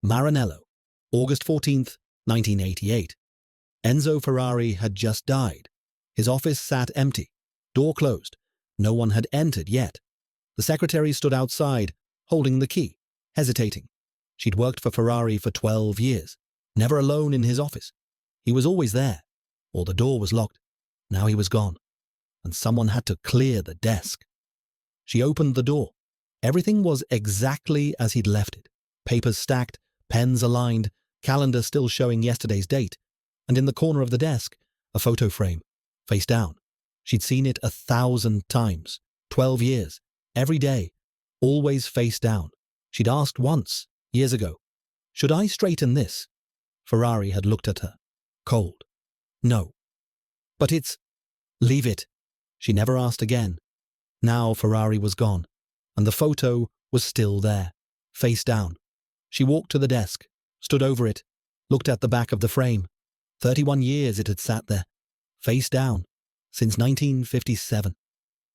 Maranello, August 14th, 1988. Enzo Ferrari had just died. His office sat empty, door closed. No one had entered yet. The secretary stood outside, holding the key, hesitating. She'd worked for Ferrari for 12 years, never alone in his office. He was always there, or the door was locked. Now he was gone, and someone had to clear the desk. She opened the door. Everything was exactly as he'd left it. Papers stacked, pens aligned, calendar still showing yesterday's date, and in the corner of the desk, a photo frame, face down. She'd seen it 1,000 times, 12 years, every day, always face down. She'd asked once, years ago, "Should I straighten this?" Ferrari had looked at her, cold. "No." "But it's—" "Leave it." She never asked again. Now Ferrari was gone, and the photo was still there, face down. She walked to the desk, stood over it, looked at the back of the frame. 31 years it had sat there, face down, since 1957.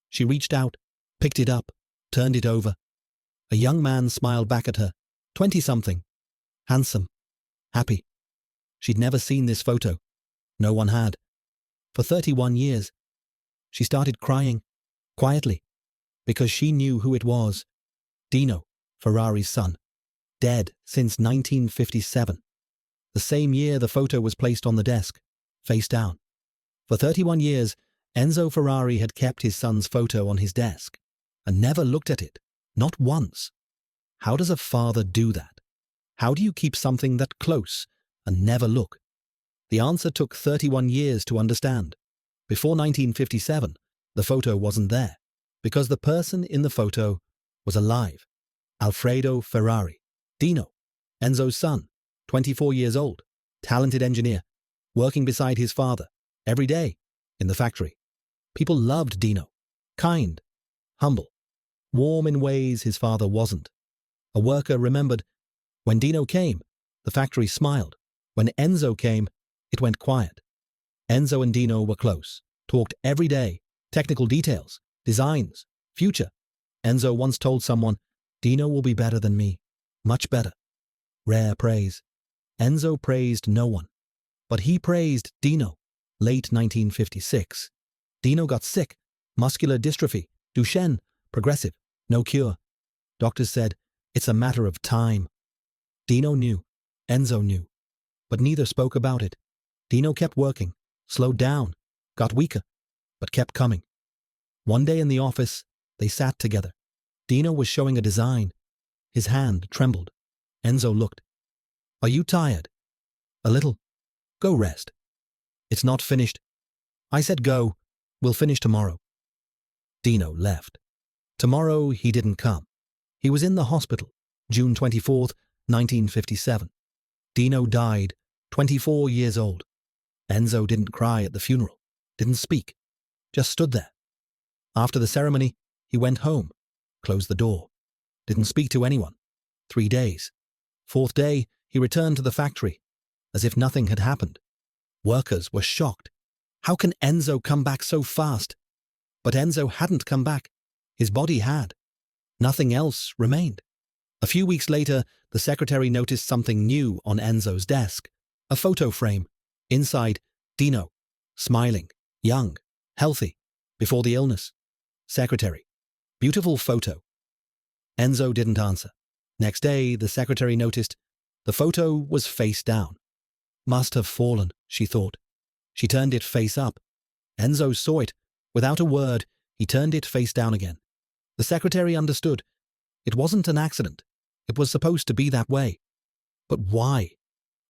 She reached out, picked it up, turned it over. A young man smiled back at her, 20-something, handsome, happy. She'd never seen this photo. No one had. For 31 years. She started crying, quietly, because she knew who it was. Dino, Ferrari's son, dead since 1957. The same year the photo was placed on the desk, face down. For 31 years, Enzo Ferrari had kept his son's photo on his desk and never looked at it, not once. How does a father do that? How do you keep something that close and never look? The answer took 31 years to understand. Before 1957, the photo wasn't there, because the person in the photo was alive. Alfredo Ferrari, Dino, Enzo's son, 24 years old, talented engineer, working beside his father, every day, in the factory. People loved Dino, kind, humble, warm in ways his father wasn't. A worker remembered, when Dino came, the factory smiled. When Enzo came, it went quiet. Enzo and Dino were close, talked every day, technical details, designs, future. Enzo once told someone, "Dino will be better than me, much better." Rare praise. Enzo praised no one, but he praised Dino. Late 1956. Dino got sick, muscular dystrophy, Duchenne, progressive, no cure. Doctors said, it's a matter of time. Dino knew, Enzo knew, but neither spoke about it. Dino kept working, slowed down, got weaker, but kept coming. One day in the office, they sat together. Dino was showing a design. His hand trembled. Enzo looked. "Are you tired?" "A little." "Go rest." "It's not finished." "I said go. We'll finish tomorrow." Dino left. Tomorrow he didn't come. He was in the hospital, June 24th, 1957. Dino died, 24 years old. Enzo didn't cry at the funeral, didn't speak, just stood there. After the ceremony, he went home, closed the door, didn't speak to anyone. 3 days. 4th day, he returned to the factory, as if nothing had happened. Workers were shocked. How can Enzo come back so fast? But Enzo hadn't come back. His body had. Nothing else remained. A few weeks later, the secretary noticed something new on Enzo's desk. A photo frame. Inside, Dino, smiling, young, healthy, before the illness. Secretary. Beautiful photo. Enzo didn't answer. Next day, the secretary noticed the photo was face down. Must have fallen, she thought. She turned it face up. Enzo saw it. Without a word, he turned it face down again. The secretary understood. It wasn't an accident. It was supposed to be that way. But why?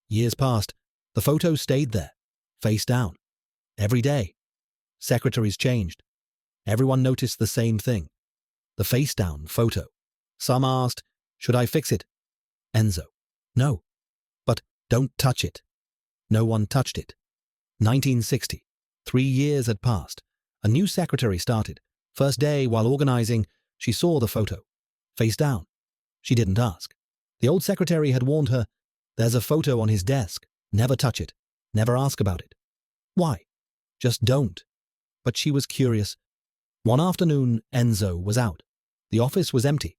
Years passed. The photo stayed there, face down. Every day. Secretaries changed. Everyone noticed the same thing. The face down photo. Some asked, should I fix it? Enzo. No. But don't touch it. No one touched it. 1960. 3 years had passed. A new secretary started. First day, while organizing, she saw the photo. Face down. She didn't ask. The old secretary had warned her, there's a photo on his desk. Never touch it. Never ask about it. Why? Just don't. But she was curious. One afternoon, Enzo was out. The office was empty.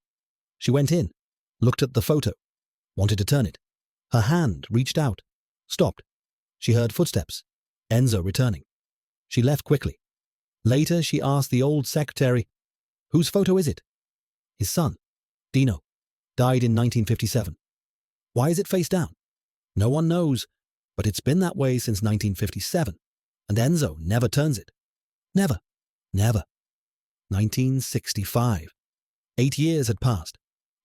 She went in, looked at the photo, wanted to turn it. Her hand reached out, stopped. She heard footsteps. Enzo returning. She left quickly. Later, she asked the old secretary, "Whose photo is it?" "His son, Dino. Died in 1957. "Why is it face down?" "No one knows, but it's been that way since 1957, and Enzo never turns it. Never. Never." 1965. 8 years had passed.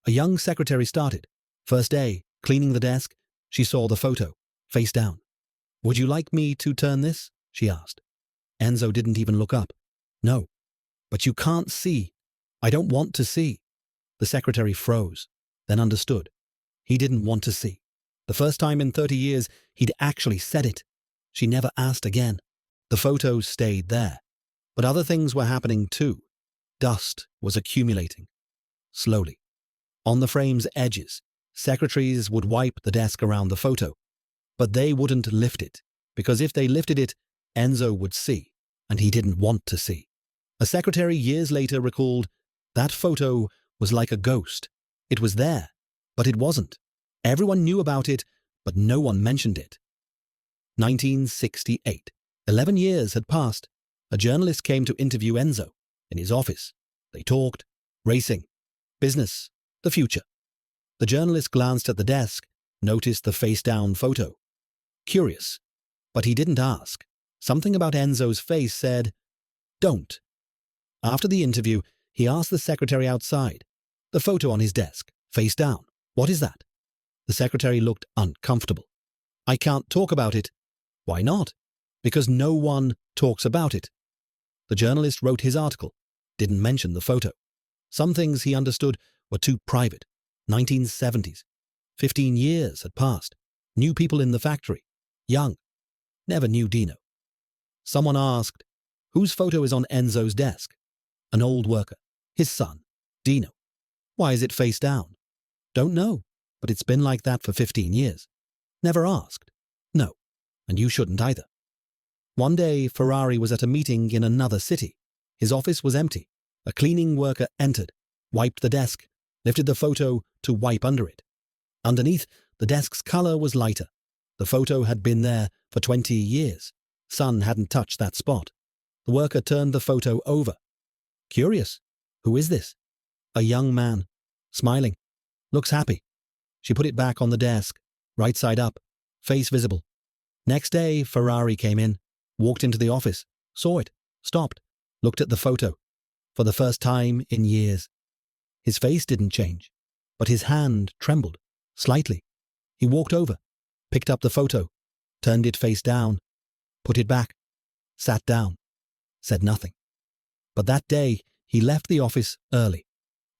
A young secretary started. First day, cleaning the desk, she saw the photo, face down. "Would you like me to turn this?" she asked. Enzo didn't even look up. "No. But you can't see. I don't want to see." The secretary froze, then understood. He didn't want to see. The first time in 30 years he'd actually said it. She never asked again. The photo stayed there. But other things were happening too. Dust was accumulating. Slowly. On the frame's edges, secretaries would wipe the desk around the photo. But they wouldn't lift it, because if they lifted it, Enzo would see, and he didn't want to see. A secretary years later recalled, "That photo was like a ghost. It was there, but it wasn't. Everyone knew about it, but no one mentioned it." 1968. 11 years had passed. A journalist came to interview Enzo in his office. They talked, racing, business, the future. The journalist glanced at the desk, noticed the face-down photo. Curious, but he didn't ask. Something about Enzo's face said, "Don't." After the interview, he asked the secretary outside. "The photo on his desk, face down. What is that?" The secretary looked uncomfortable. "I can't talk about it." "Why not?" "Because no one talks about it." The journalist wrote his article, didn't mention the photo. Some things he understood were too private. 1970s. 15 years had passed. New people in the factory. Young. Never knew Dino. Someone asked, "Whose photo is on Enzo's desk?" "An old worker. His son, Dino." "Why is it face down?" "Don't know, but it's been like that for 15 years. "Never asked?" "No, and you shouldn't either." One day, Ferrari was at a meeting in another city. His office was empty. A cleaning worker entered, wiped the desk, lifted the photo to wipe under it. Underneath, the desk's color was lighter. The photo had been there for 20 years. Sun hadn't touched that spot. The worker turned the photo over. "Curious. Who is this?" "A young man. Smiling. Looks happy." She put it back on the desk, right side up, face visible. Next day, Ferrari came in, walked into the office, saw it, stopped, looked at the photo. For the first time in years. His face didn't change, but his hand trembled, slightly. He walked over, picked up the photo, turned it face down, put it back, sat down, said nothing. But that day, he left the office early.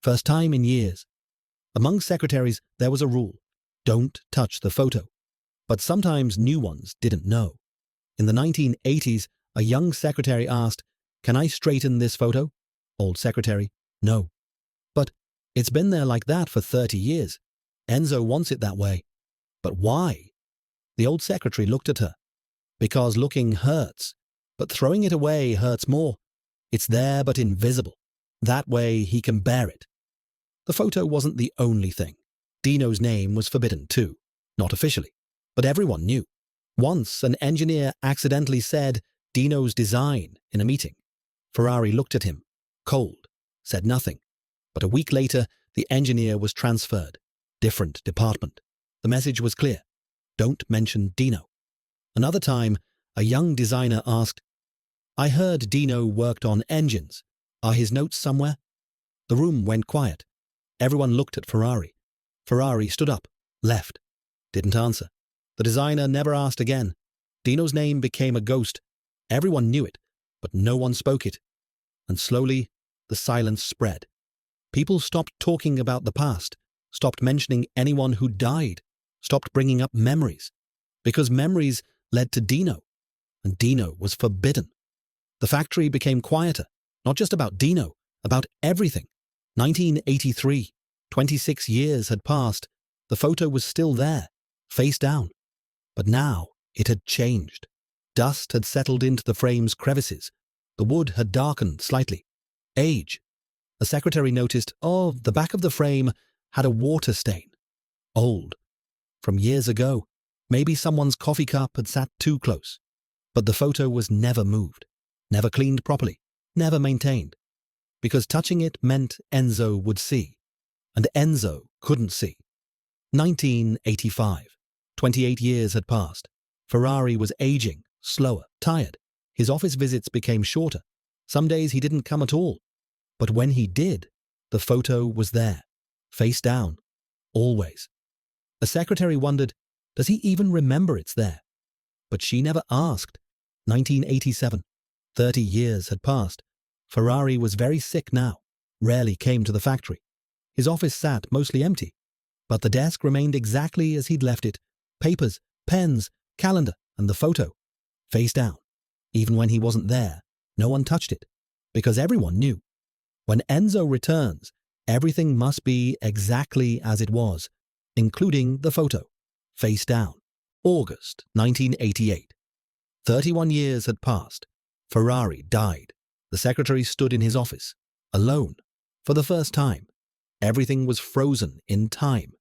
First time in years. Among secretaries, there was a rule. Don't touch the photo. But sometimes new ones didn't know. In the 1980s, a young secretary asked, "Can I straighten this photo?" Old secretary, "No." "But it's been there like that for 30 years. Enzo wants it that way." "But why?" The old secretary looked at her. "Because looking hurts, but throwing it away hurts more. It's there but invisible. That way he can bear it." The photo wasn't the only thing. Dino's name was forbidden too. Not officially, but everyone knew. Once an engineer accidentally said Dino's design in a meeting. Ferrari looked at him, cold, said nothing. But a week later, the engineer was transferred. Different department. The message was clear. Don't mention Dino. Another time, a young designer asked, "I heard Dino worked on engines. Are his notes somewhere?" The room went quiet. Everyone looked at Ferrari. Ferrari stood up, left. Didn't answer. The designer never asked again. Dino's name became a ghost. Everyone knew it, but no one spoke it. And slowly, the silence spread. People stopped talking about the past, stopped mentioning anyone who died, stopped bringing up memories. Because memories led to Dino, and Dino was forbidden. The factory became quieter, not just about Dino, about everything. 1983, 26 years had passed. The photo was still there, face down. But now it had changed. Dust had settled into the frame's crevices. The wood had darkened slightly. Age. A secretary noticed, the back of the frame had a water stain. Old. from years ago. Maybe someone's coffee cup had sat too close. But the photo was never moved, never cleaned properly, never maintained. Because touching it meant Enzo would see. And Enzo couldn't see. 1985. 28 years had passed. Ferrari was aging, slower, tired. His office visits became shorter. Some days he didn't come at all. But when he did, the photo was there, face down, always. A secretary wondered, does he even remember it's there? But she never asked. 1987. 30 years had passed. Ferrari was very sick now, rarely came to the factory. His office sat mostly empty. But the desk remained exactly as he'd left it. Papers, pens, calendar, and the photo, face down. Even when he wasn't there, no one touched it, because everyone knew. When Enzo returns, everything must be exactly as it was, including the photo, face down. August 1988. 31 years had passed. Ferrari died. The secretary stood in his office, alone, for the first time. Everything was frozen in time,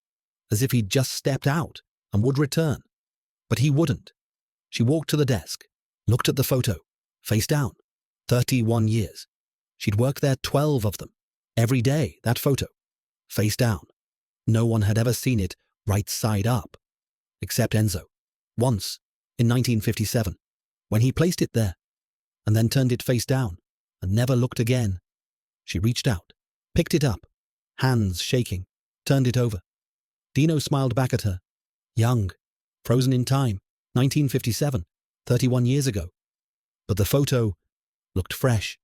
as if he'd just stepped out and would return. But he wouldn't. She walked to the desk, looked at the photo, face down. 31 years. She'd worked there 12 of them. Every day, that photo, face down. No one had ever seen it right side up, except Enzo. Once, in 1957, when he placed it there, and then turned it face down, and never looked again. She reached out, picked it up, hands shaking, turned it over. Dino smiled back at her. Young, frozen in time, 1957, 31 years ago. But the photo looked fresh,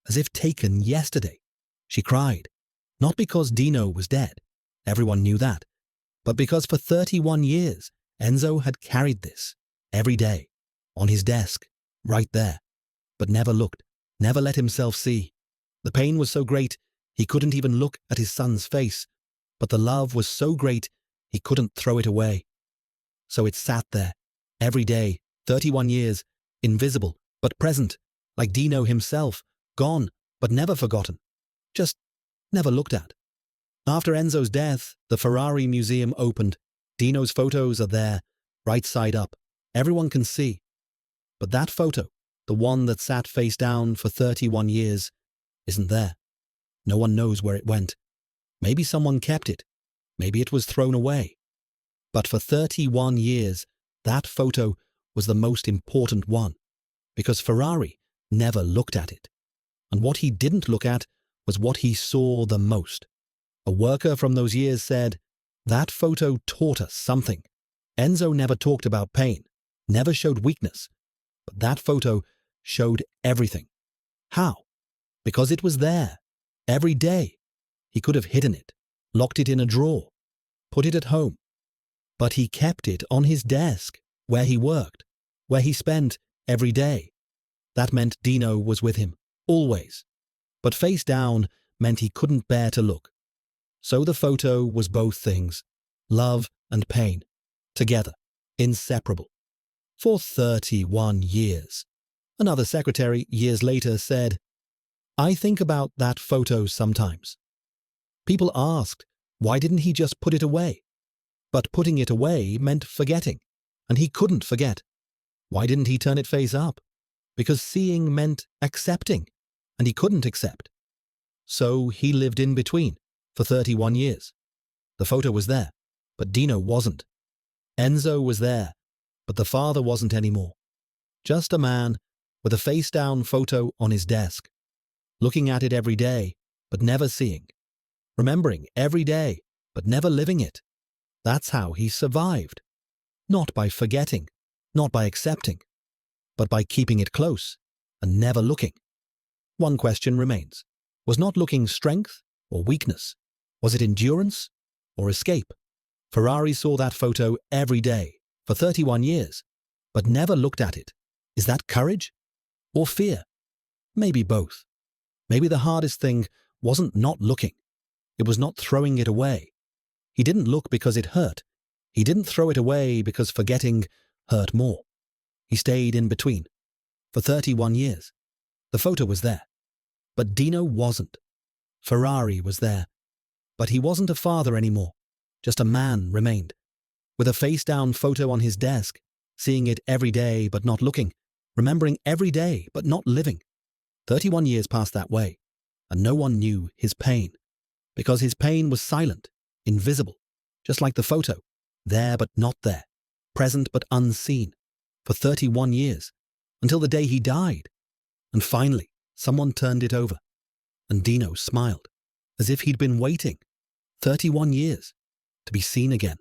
as if taken yesterday. She cried, not because Dino was dead, everyone knew that, but because for 31 years, Enzo had carried this, every day, on his desk, right there, but never looked, never let himself see. The pain was so great, he couldn't even look at his son's face, but the love was so great, he couldn't throw it away. So it sat there, every day, 31 years, invisible, but present, like Dino himself, gone, but never forgotten, just never looked at. After Enzo's death, the Ferrari Museum opened. Dino's photos are there, right side up. Everyone can see. But that photo, the one that sat face down for 31 years, isn't there. No one knows where it went. Maybe someone kept it. Maybe it was thrown away. But for 31 years, that photo was the most important one, because Ferrari never looked at it. And what he didn't look at was what he saw the most. A worker from those years said, that photo taught us something. Enzo never talked about pain, never showed weakness, but that photo showed everything. How? Because it was there, every day. He could have hidden it, locked it in a drawer, put it at home. But he kept it on his desk, where he worked, where he spent every day. That meant Dino was with him, always. But face down meant he couldn't bear to look. So the photo was both things, love and pain, together, inseparable. For 31 years. Another secretary, years later, said, I think about that photo sometimes. People asked, why didn't he just put it away? But putting it away meant forgetting, and he couldn't forget. Why didn't he turn it face up? Because seeing meant accepting, and he couldn't accept. So he lived in between for 31 years. The photo was there, but Dino wasn't. Enzo was there, but the father wasn't anymore. Just a man with a face-down photo on his desk, looking at it every day, but never seeing, remembering every day, but never living it. That's how he survived. Not by forgetting, not by accepting, but by keeping it close and never looking. One question remains. Was not looking strength or weakness? Was it endurance or escape? Ferrari saw that photo every day for 31 years, but never looked at it. Is that courage or fear? Maybe both. Maybe the hardest thing wasn't not looking. It was not throwing it away. He didn't look because it hurt. He didn't throw it away because forgetting hurt more. He stayed in between for 31 years. The photo was there, but Dino wasn't. Ferrari was there, but he wasn't a father anymore. Just a man remained. with a face-down photo on his desk, seeing it every day but not looking, remembering every day but not living. 31 years passed that way, and no one knew his pain, because his pain was silent, invisible, just like the photo, there but not there, present but unseen, for 31 years, until the day he died. And finally, someone turned it over, and Dino smiled, as if he'd been waiting 31 years to be seen again.